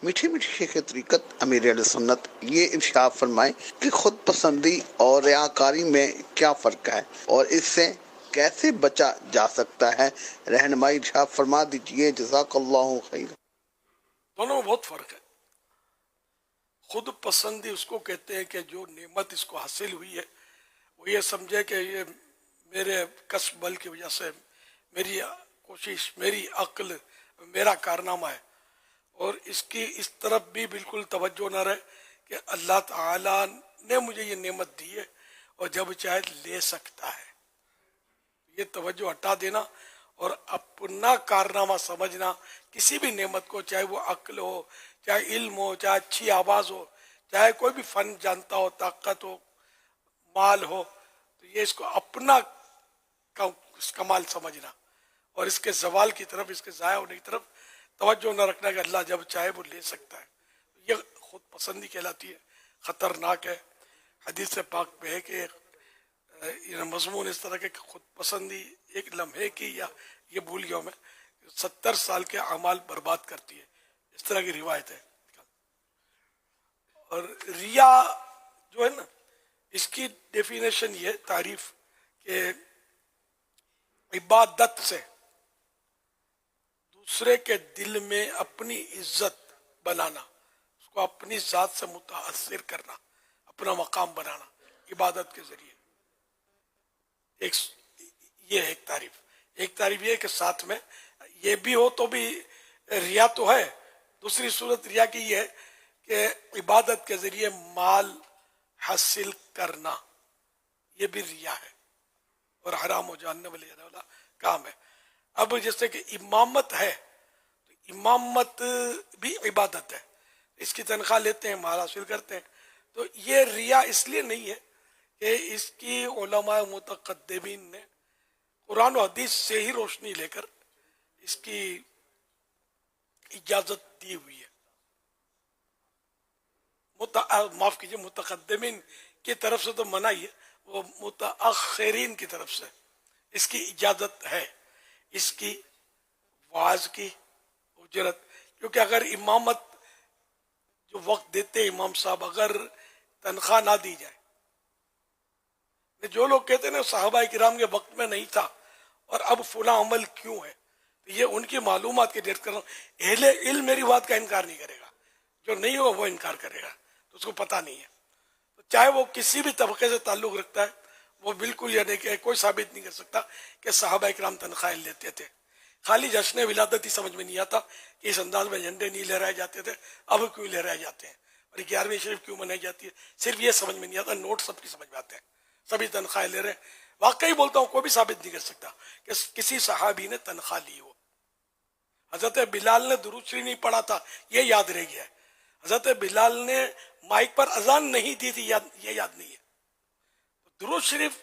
میٹھی میٹھی شیخ طریقت امیر اہل سنت یہ ارشاد فرمائیں کہ خود پسندی اور ریاکاری میں کیا فرق ہے اور اس سے کیسے بچا جا سکتا ہے؟ رہنمائی ارشاد فرما دیجئے، جزاک اللہ خیر۔ دونوں میں بہت فرق ہے۔ خود پسندی اس کو کہتے ہیں کہ جو نعمت اس کو حاصل ہوئی ہے وہ یہ سمجھے کہ یہ میرے کسب بل کی وجہ سے، میری کوشش، میری عقل، میرا کارنامہ ہے، اور اس کی اس طرف بھی بالکل توجہ نہ رہے کہ اللہ تعالیٰ نے مجھے یہ نعمت دی ہے اور جب چاہے لے سکتا ہے۔ یہ توجہ ہٹا دینا اور اپنا کارنامہ سمجھنا کسی بھی نعمت کو، چاہے وہ عقل ہو، چاہے علم ہو، چاہے اچھی آواز ہو، چاہے کوئی بھی فن جانتا ہو، طاقت ہو، مال ہو، تو یہ اس کو اپنا کمال سمجھنا اور اس کے زوال کی طرف، اس کے ضائع ہونے کی طرف توجہ نہ رکھنا کہ اللہ جب چاہے وہ لے سکتا ہے۔ یہ خود پسندی کہلاتی ہے، خطرناک ہے۔ حدیث پاک میں ہے کہ مضمون اس طرح کے خود پسندی ایک لمحے کی، یا یہ بھول گیا میں، 70 سال کے اعمال برباد کرتی ہے، اس طرح کی روایت ہے۔ اور ریا جو ہے نا، اس کی ڈیفینیشن یہ تعریف کہ عبادت سے دوسرے کے دل میں اپنی عزت بنانا، اس کو اپنی ذات سے متاثر کرنا، اپنا مقام بنانا عبادت کے ذریعے۔ یہ ایک تعریف۔ ایک تعریف یہ ہے کہ ساتھ میں یہ بھی ہو تو بھی ریا تو ہے۔ دوسری صورت ریا کی یہ ہے کہ عبادت کے ذریعے مال حاصل کرنا، یہ بھی ریا ہے اور حرام ہو جاننے والا کام ہے۔ اب جیسے کہ امامت ہے، تو امامت بھی عبادت ہے، اس کی تنخواہ لیتے ہیں، مال حاصل کرتے ہیں، تو یہ ریا اس لیے نہیں ہے کہ اس کی علماء متقدمین نے قرآن و حدیث سے ہی روشنی لے کر اس کی اجازت دی ہوئی ہے۔ معاف کیجئے، متقدمین کی طرف سے تو منع ہی ہے، وہ متاخرین کی طرف سے اس کی اجازت ہے، اس کی واعظ کی اجرت۔ کیونکہ اگر امامت جو وقت دیتے امام صاحب، اگر تنخواہ نہ دی جائے، جو لوگ کہتے ہیں نا صحابہ کرام کے وقت میں نہیں تھا اور اب فلاں عمل کیوں ہے، تو یہ ان کی معلومات کے ڈیٹ کر رہا ہوں۔ اہل علم میری بات کا انکار نہیں کرے گا، جو نہیں ہوگا وہ انکار کرے گا، تو اس کو پتہ نہیں ہے۔ تو چاہے وہ کسی بھی طبقے سے تعلق رکھتا ہے، وہ بالکل یعنی کہ کوئی ثابت نہیں کر سکتا کہ صحابہ کرام تنخواہ لیتے تھے۔ خالی جشن ولادت ہی سمجھ میں نہیں آتا کہ اس انداز میں جھنڈے نہیں لہرائے جاتے تھے، اب کیوں لہرائے جاتے ہیں، اور 11ویں شریف کیوں منائی جاتی ہے، صرف یہ سمجھ میں نہیں آتا۔ نوٹ سب کی سمجھ میں آتے ہیں، سبھی تنخواہ لے رہے ہیں۔ واقعی بولتا ہوں، کوئی بھی ثابت نہیں کر سکتا کہ کسی صحابی نے تنخواہ لی ہو۔ حضرت بلال نے درود شریف نہیں پڑھا تھا، یہ یاد رہ گیا ہے۔ حضرت بلال نے مائک پر اذان نہیں دی تھی، یہ یاد نہیں ہے۔ درود شریف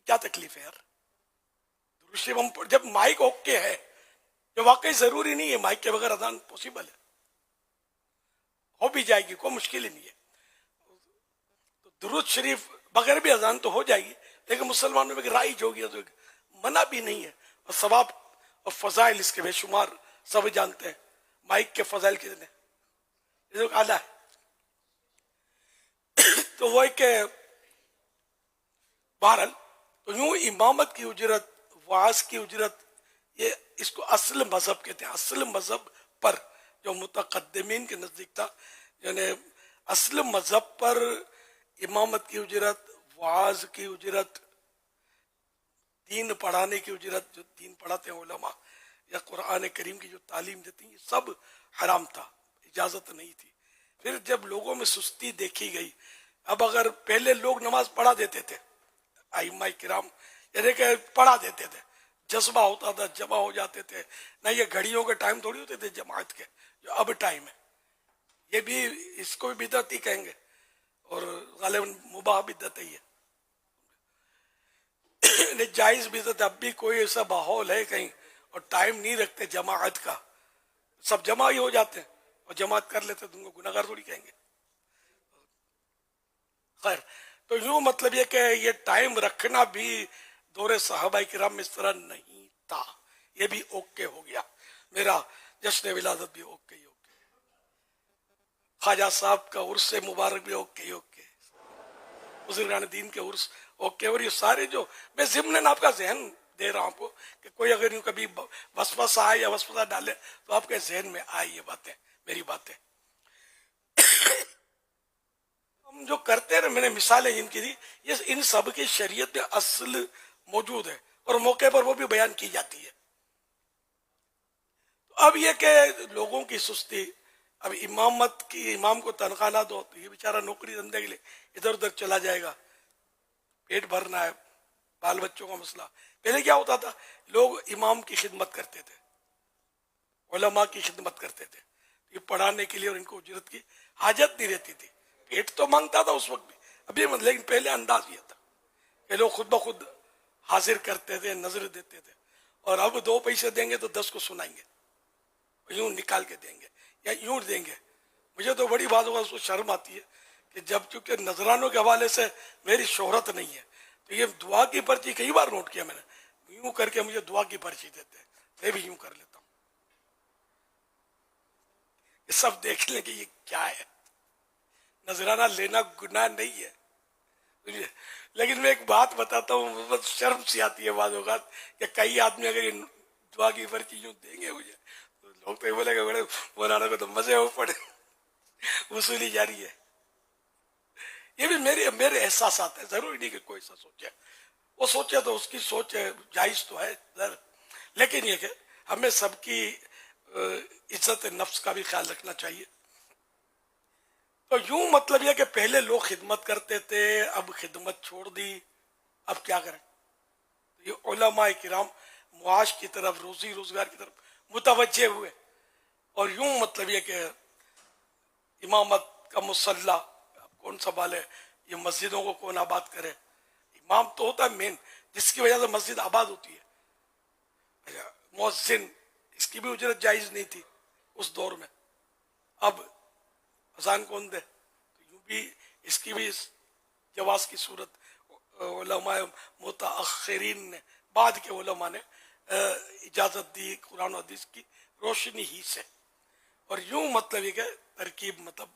کیا تکلیف ہے یار؟ درود شریف ہم جب مائک اوکے ہے، جو واقعی ضروری نہیں ہے، مائک کے بغیر اذان پوسیبل ہے، ہو بھی جائے گی، کوئی مشکل ہی نہیں ہے۔ تو درود شریف بغیر بھی اذان تو ہو جائے گی، لیکن مسلمانوں میں رائج ہو گیا تو منع بھی نہیں ہے، اور ثواب اور فضائل اس کے بے شمار سب جانتے ہیں۔ مائک کے فضائل کتنے، یہ لوگ اعلیٰ ہے۔ تو وہ کہ بہرحال تو یوں امامت کی اجرت، وعظ کی اجرت، یہ اس کو اصل مذہب کہتے ہیں۔ اصل مذہب پر جو متقدمین کے نزدیک تھا، یعنی اصل مذہب پر امامت کی اجرت، وعظ کی اجرت، دین پڑھانے کی اجرت، جو دین پڑھاتے ہیں علماء، یا قرآن کریم کی جو تعلیم دیتی ہیں، یہ سب حرام تھا، اجازت نہیں تھی۔ پھر جب لوگوں میں سستی دیکھی گئی، اب اگر پہلے لوگ نماز پڑھا دیتے تھے، ائمہ کرام یعنی کہ پڑھا دیتے تھے، جذبہ ہوتا تھا، جمع ہو جاتے تھے، نہ یہ گھڑیوں کے ٹائم تھوڑی ہوتے تھے جماعت کے جو اب ٹائم ہے۔ یہ بھی اس کو بھی بدعت ہی کہیں گے، اور غالباً مباح بدعت ہی ہے، جائز بدعت۔ اب بھی کوئی ایسا ماحول ہے کہیں اور ٹائم نہیں رکھتے جماعت کا، سب جمع ہی ہو جاتے ہیں اور جماعت کر لیتے، تم کو گناہگار تھوڑی کہیں گے۔ خیر، تو یوں مطلب یہ کہ یہ ٹائم رکھنا بھی دور صحابہ کرام میں اس طرح نہیں تھا، یہ بھی اوکے ہو گیا، میرا جشن ولادت بھی اوکے ہی اوکے۔ خواجہ صاحب کا عرس مبارک بھی اوکے اوکے، بزرگان دین کے عرس اوکے، اور یہ سارے جو میں ضمن آپ کا ذہن دے رہا ہوں آپ کو کہ کوئی اگر یوں کبھی وسوسہ آئے یا وسوسہ ڈالے تو آپ کے ذہن میں آئے یہ باتیں، میری باتیں ہم جو کرتے ہیں نا، میں نے مثالیں جن کی دی، یہ ان سب کی شریعت میں اصل موجود ہے اور موقع پر وہ بھی بیان کی جاتی ہے۔ اب یہ کہ لوگوں کی سستی، اب امامت کی، امام کو تنخواہ نہ دو تو یہ بیچارہ نوکری دھندے کے لیے ادھر ادھر چلا جائے گا، پیٹ بھرنا ہے، بال بچوں کا مسئلہ۔ پہلے کیا ہوتا تھا، لوگ امام کی خدمت کرتے تھے، علماء کی خدمت کرتے تھے، یہ پڑھانے کے لیے، اور ان کو اجرت کی حاجت نہیں رہتی تھی، پیٹ تو مانگتا تھا اس وقت بھی، ابھی لیکن پہلے انداز یہ تھا کہ لوگ خود بخود حاضر کرتے تھے، نظر دیتے تھے، اور اب 2 پیسے دیں گے تو 10 کو سنائیں گے، یوں نکال کے دیں گے یا یوں دیں گے۔ مجھے تو بڑی بات ہوگا، اس کو شرم آتی ہے کہ جب چونکہ نذرانوں کے حوالے سے میری شہرت نہیں ہے تو یہ دعا کی پرچی کئی بار نوٹ کیا میں نے، یوں کر کے مجھے دعا کی پرچی دیتے ہیں، میں بھی یوں کر لیتا ہوں، یہ سب دیکھ لیں کہ یہ کیا ہے۔ نذرانہ لینا گناہ نہیں ہے، لیکن میں ایک بات بتاتا ہوں، بہت شرم سی آتی ہے بعض اوقات کہ کئی آدمی اگر یہ دعا کی پرچی یوں دیں گے مجھے تو لوگ تو یہ بولے کہ بڑے مولانا کو تو مزے ہو پڑے، وصولی جاری ہے۔ یہ بھی میرے احساسات ہیں، ضروری نہیں کہ کوئی ایسا سوچے، وہ سوچے تو اس کی سوچ جائز تو ہے، لیکن یہ کہ ہمیں سب کی عزت نفس کا بھی خیال رکھنا چاہیے۔ تو یوں مطلب یہ کہ پہلے لوگ خدمت کرتے تھے، اب خدمت چھوڑ دی، اب کیا کریں؟ یہ علماء کرام معاش کی طرف، روزی روزگار کی طرف متوجہ ہوئے، اور یوں مطلب یہ کہ امامت کا مسلح کون سنبھالے، یہ مسجدوں کو کون آباد کرے؟ امام تو ہوتا ہے مین، جس کی وجہ سے مسجد آباد ہوتی ہے۔ مؤذن، اس کی بھی اجرت جائز نہیں تھی اس دور میں، اب اذان کون دے؟ تو یوں بھی اس کی بھی جواز کی صورت علماء متاخرین نے، بعد کے علماء نے اجازت دی قرآن و حدیث کی روشنی ہی سے، اور یوں مطلب یہ کہ ترکیب مطلب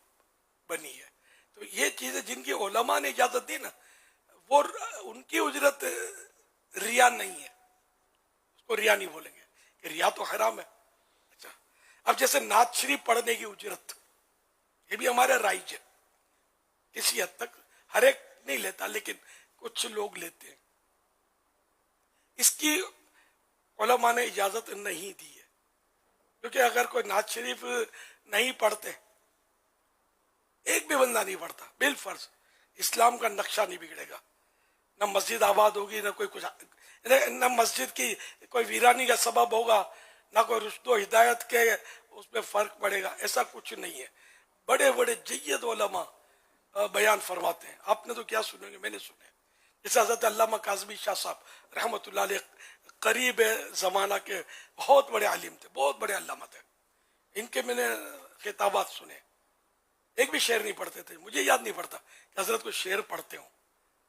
بنی ہے۔ تو یہ چیزیں جن کی علماء نے اجازت دی نا، وہ ان کی اجرت ریا نہیں ہے، اس کو ریا نہیں بولیں گے کہ ریا تو حرام ہے۔ اچھا، اب جیسے نعت شریف پڑھنے کی اجرت، یہ بھی ہمارے رائج ہے، کسی حد تک ہر ایک نہیں لیتا لیکن کچھ لوگ لیتے ہیں، اس کی علماء نے اجازت نہیں دی ہے، کیونکہ اگر کوئی نعت شریف نہیں پڑھتے، ایک بھی بندہ نہیں پڑھتا، بالفرض اسلام کا نقشہ نہیں بگڑے گا، نہ مسجد آباد ہوگی، نہ کوئی کچھ، نہ مسجد کی کوئی ویرانی کا سبب ہوگا، نہ کوئی رشد و ہدایت کے اس میں فرق پڑے گا، ایسا کچھ نہیں ہے۔ بڑے بڑے جید علماء بیان فرماتے ہیں، آپ نے تو کیا سنے گے، میں نے سنے، جیسے حضرت علامہ کاظمی شاہ صاحب رحمۃ اللہ علیہ، قریب زمانہ کے بہت بڑے عالم تھے، بہت بڑے علامہ تھے، ان کے میں نے خطابات سنے، ایک بھی شعر نہیں پڑھتے تھے، مجھے یاد نہیں پڑتا کہ حضرت کو شعر پڑھتے ہوں،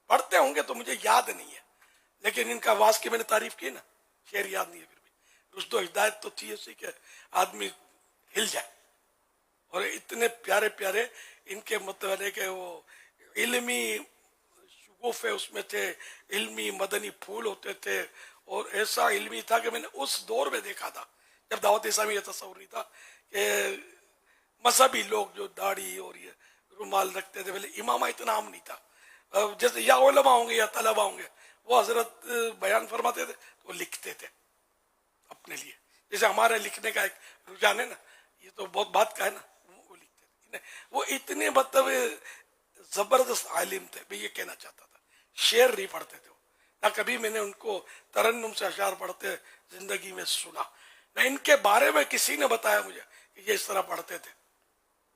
پڑھتے ہوں گے تو مجھے یاد نہیں ہے، لیکن ان کا آواز کی میں نے تعریف کی نا، شعر یاد نہیں ہے، پھر بھی رشد و ہدایت تو تھی اسی کہ آدمی ہل جائے، اور اتنے پیارے پیارے ان کے مطلب ہے کہ وہ علمی شگوفے اس میں تھے، علمی مدنی پھول ہوتے تھے، اور ایسا علمی تھا کہ میں نے اس دور میں دیکھا تھا جب دعوت اسلامی یہ تصور نہیں تھا کہ مذہبی لوگ جو داڑھی اور یہ رومال رکھتے تھے، پہلے امامہ اتنا عام نہیں تھا، جیسے یا علماء ہوں گے یا طلبہ ہوں گے، وہ حضرت بیان فرماتے تھے تو وہ لکھتے تھے اپنے لیے، جیسے ہمارے لکھنے کا ایک رجحان ہے نا، یہ تو بہت بات کا ہے نا، وہ لکھتے تھے، وہ اتنے مطلب زبردست عالم تھے، میں یہ کہنا چاہتا تھا، شعر نہیں پڑھتے تھے، نہ کبھی میں نے ان کو ترنم سے اشعار پڑھتے زندگی میں سنا، نہ ان کے بارے میں کسی نے بتایا مجھے کہ یہ اس طرح پڑھتے تھے،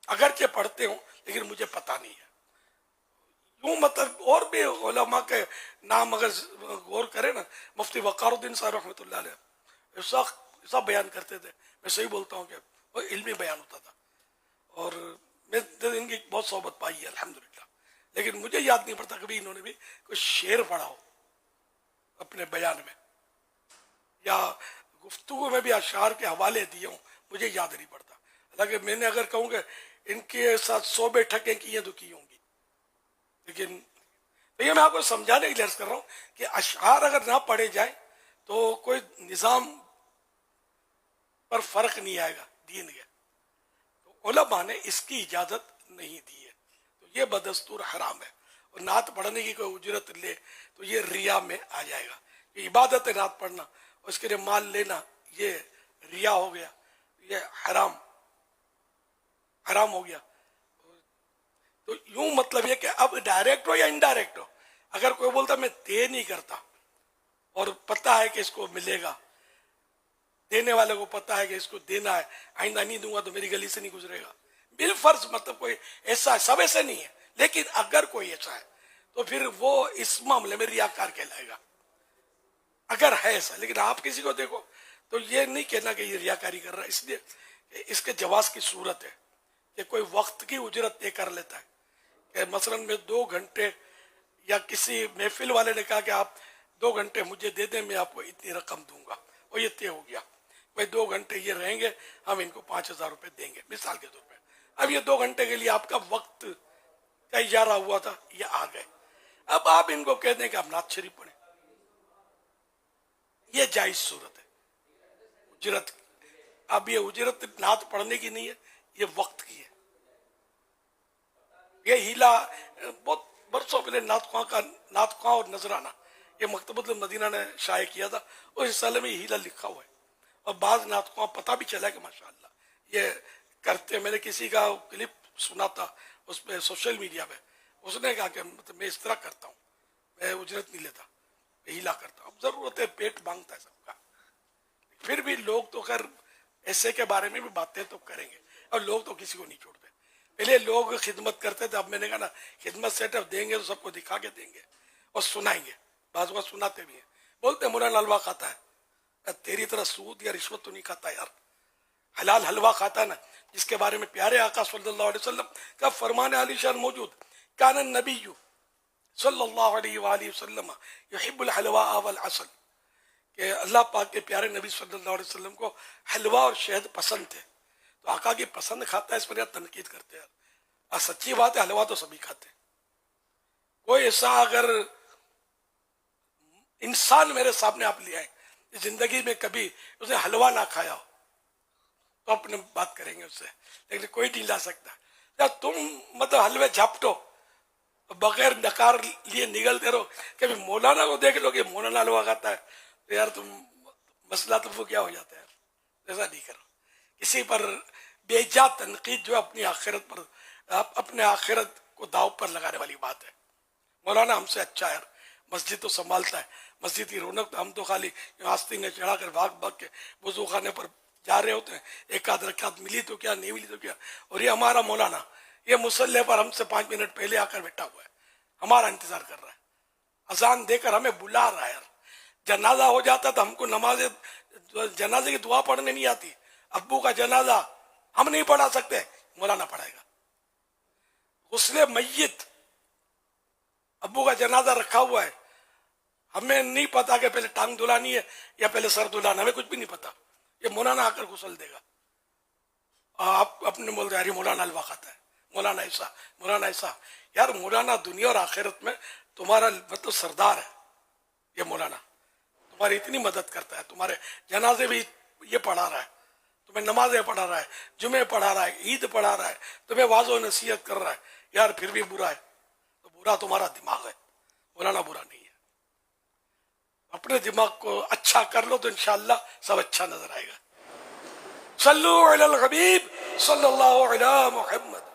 اگرچہ پڑھتے ہوں لیکن مجھے پتا نہیں ہے۔ یوں مطلب اور بھی علماء کے نام اگر غور کرے نا، مفتی وقار الدین صاحب رحمۃ اللہ علیہ ایسا بیان کرتے تھے، میں صحیح بولتا ہوں کہ وہ علمی بیان ہوتا تھا، اور میں ان کی بہت صحبت پائی ہے الحمدللہ، لیکن مجھے یاد نہیں پڑتا کبھی انہوں نے بھی کوئی شعر پڑھا ہو اپنے بیان میں، یا گفتگو میں بھی اشعار کے حوالے دیے ہوں، مجھے یاد نہیں پڑتا۔ حالانکہ میں نے اگر کہوں کہ ان کے ساتھ 100 بیٹھکیں کی ہیں تو کی ہوں گی، لیکن یہ میں آپ کو سمجھانے کے لیے عرض کر رہا ہوں کہ اشعار اگر نہ پڑھے جائیں تو کوئی نظام پر فرق نہیں آئے گا دین کے. تو علماء نے اس کی اجازت نہیں دی ہے، تو یہ بدستور حرام ہے. اور نعت پڑھنے کی کوئی اجرت لے تو یہ ریا میں آ جائے گا. یہ عبادت ہے نعت پڑھنا، اور اس کے لیے مال لینا یہ ریا ہو گیا، یہ حرام ہو گیا. تو یوں مطلب یہ کہ اب ڈائریکٹ ہو یا انڈائریکٹ ہو، اگر کوئی بولتا میں دے نہیں کرتا اور پتہ ہے کہ اس کو ملے گا، دینے والے کو پتہ ہے کہ اس کو دینا ہے، آئندہ نہیں دوں گا تو میری گلی سے نہیں گزرے گا، بالفرض مطلب کوئی ایسا ہے، سب ایسے نہیں ہے، لیکن اگر کوئی ایسا ہے تو پھر وہ اس معاملے میں ریاکار کہلائے گا اگر ہے ایسا. لیکن آپ کسی کو دیکھو تو یہ نہیں کہنا کہ یہ ریاکاری کر رہا ہے، اس لیے اس کے جواز کی صورت ہے کہ کوئی وقت کی اجرت طے کر لیتا ہے کہ مثلا میں 2 گھنٹے، یا کسی محفل والے نے کہا کہ آپ 2 گھنٹے مجھے دے دیں، میں آپ کو اتنی رقم دوں گا، اور یہ طے ہو گیا بھائی 2 گھنٹے یہ رہیں گے، ہم ان کو 5,000 روپے دیں گے مثال کے طور پہ. اب یہ 2 گھنٹے کے لیے آپ کا وقت کا اجارہ ہوا تھا، یہ آ گئے. اب آپ ان کو کہہ دیں کہ آپ نعت شریف پڑھیں، یہ جائز صورت ہے اجرت. اب یہ اجرت نعت پڑھنے کی نہیں ہے، یہ وقت کی ہے. یہ ہیلا بہت برسوں پہلے نعت خواں اور نذرانہ یہ مکتبۃ المدینہ نے شائع کیا تھا، اس رسالے میں یہ ہیلا لکھا ہوا ہے. اور بعض نعت خواں پتہ بھی چلا کہ ماشاءاللہ یہ کرتے. میں نے کسی کا کلپ سنا تھا اس پہ سوشل میڈیا پہ، اس نے کہا کہ میں اس طرح کرتا ہوں، میں اجرت نہیں لیتا، میں ہیلا کرتا ہوں. اب ضرورت ہے، پیٹ مانگتا ہے سب کا. پھر بھی لوگ تو خیر ایسے کے بارے میں بھی باتیں تو کریں گے، اور لوگ تو کسی کو نہیں چھوڑتے. پہلے لوگ خدمت کرتے تھے، اب میں نے کہا نا خدمت سیٹ اپ دیں گے تو سب کو دکھا کے دیں گے اور سنائیں گے. بعض اوقات سناتے بھی ہیں، بولتے مولانا حلوہ کھاتا ہے. تیری طرح سود یا رشوت تو نہیں کھاتا یار، حلال حلوہ کھاتا ہے نا، جس کے بارے میں پیارے آقا صلی اللہ علیہ وسلم کا فرمان علی شان موجود. کان النبی صلی اللہ علیہ وآلہ وسلم یحب الحلوہ والعسل، کہ اللہ پاک کے پیارے نبی صلی اللہ علیہ وسلم کو حلوہ اور شہد پسند تھے. تو آقا کی پسند کھاتا ہے، اس پر یار تنقید کرتے ہیں. اور سچی بات ہے، حلوہ تو سبھی کھاتے ہیں. کوئی ایسا اگر انسان میرے سامنے آپ لے آئے زندگی میں کبھی اس نے حلوہ نہ کھایا ہو تو اپنے بات کریں گے اس سے، لیکن کوئی نہیں لا سکتا. یا تم مطلب حلوے جھپٹو بغیر نکار لیے نگلتے رہو، کبھی مولانا کو دیکھ لو کہ مولانا حلوہ کھاتا ہے تو یار تم مسئلہ تو وہ کیا ہو جاتا ہے. ایسا نہیں کرو. کسی پر بے جا تنقید جو اپنی آخرت پر، اپنے آخرت کو داؤ پر لگانے والی بات ہے. مولانا ہم سے اچھا ہے، مسجد تو سنبھالتا ہے، مسجد کی رونق ہم تو خالی آستین میں چڑھا کر بھاگ کے وضو خانے پر جا رہے ہوتے ہیں. ایک آدھ رکعت ملی تو کیا، نہیں ملی تو کیا. اور یہ ہمارا مولانا یہ مصلی پر ہم سے 5 منٹ پہلے آ کر بیٹھا ہوا ہے، ہمارا انتظار کر رہا ہے، اذان دے کر ہمیں بلا رہا ہے. جنازہ ہو جاتا تو ہم کو نماز جنازے کی دعا پڑھنے نہیں آتی. ابو کا جنازہ ہم نہیں پڑھا سکتے، مولانا پڑھائے گا. غسل میت، ابو کا جنازہ رکھا ہوا ہے، ہمیں نہیں پتا کہ پہلے ٹانگ دھلانی ہے یا پہلے سر دھلانا، ہمیں کچھ بھی نہیں پتا. یہ مولانا آ کر غسل دے گا. آپ اپنے بول رہے مولانا حلوہ کھاتا ہے، مولانا ایسا، مولانا ایسا. یار مولانا دنیا اور آخرت میں تمہارا مطلب سردار ہے. یہ مولانا تمہاری اتنی مدد کرتا ہے، تمہارے جنازے بھی یہ پڑھا رہا ہے، تمہیں نمازیں پڑھا رہا ہے، جمعے پڑھا رہا ہے، عید پڑھا رہا ہے، تمہیں واضح و نصیحت کر رہا ہے. یار پھر بھی برا ہے تو برا تمہارا دماغ ہے، مولانا برا نہیں ہے. اپنے دماغ کو اچھا کر لو تو انشاءاللہ سب اچھا نظر آئے گا. صلو علی الحبیب صلی اللہ علی محمد.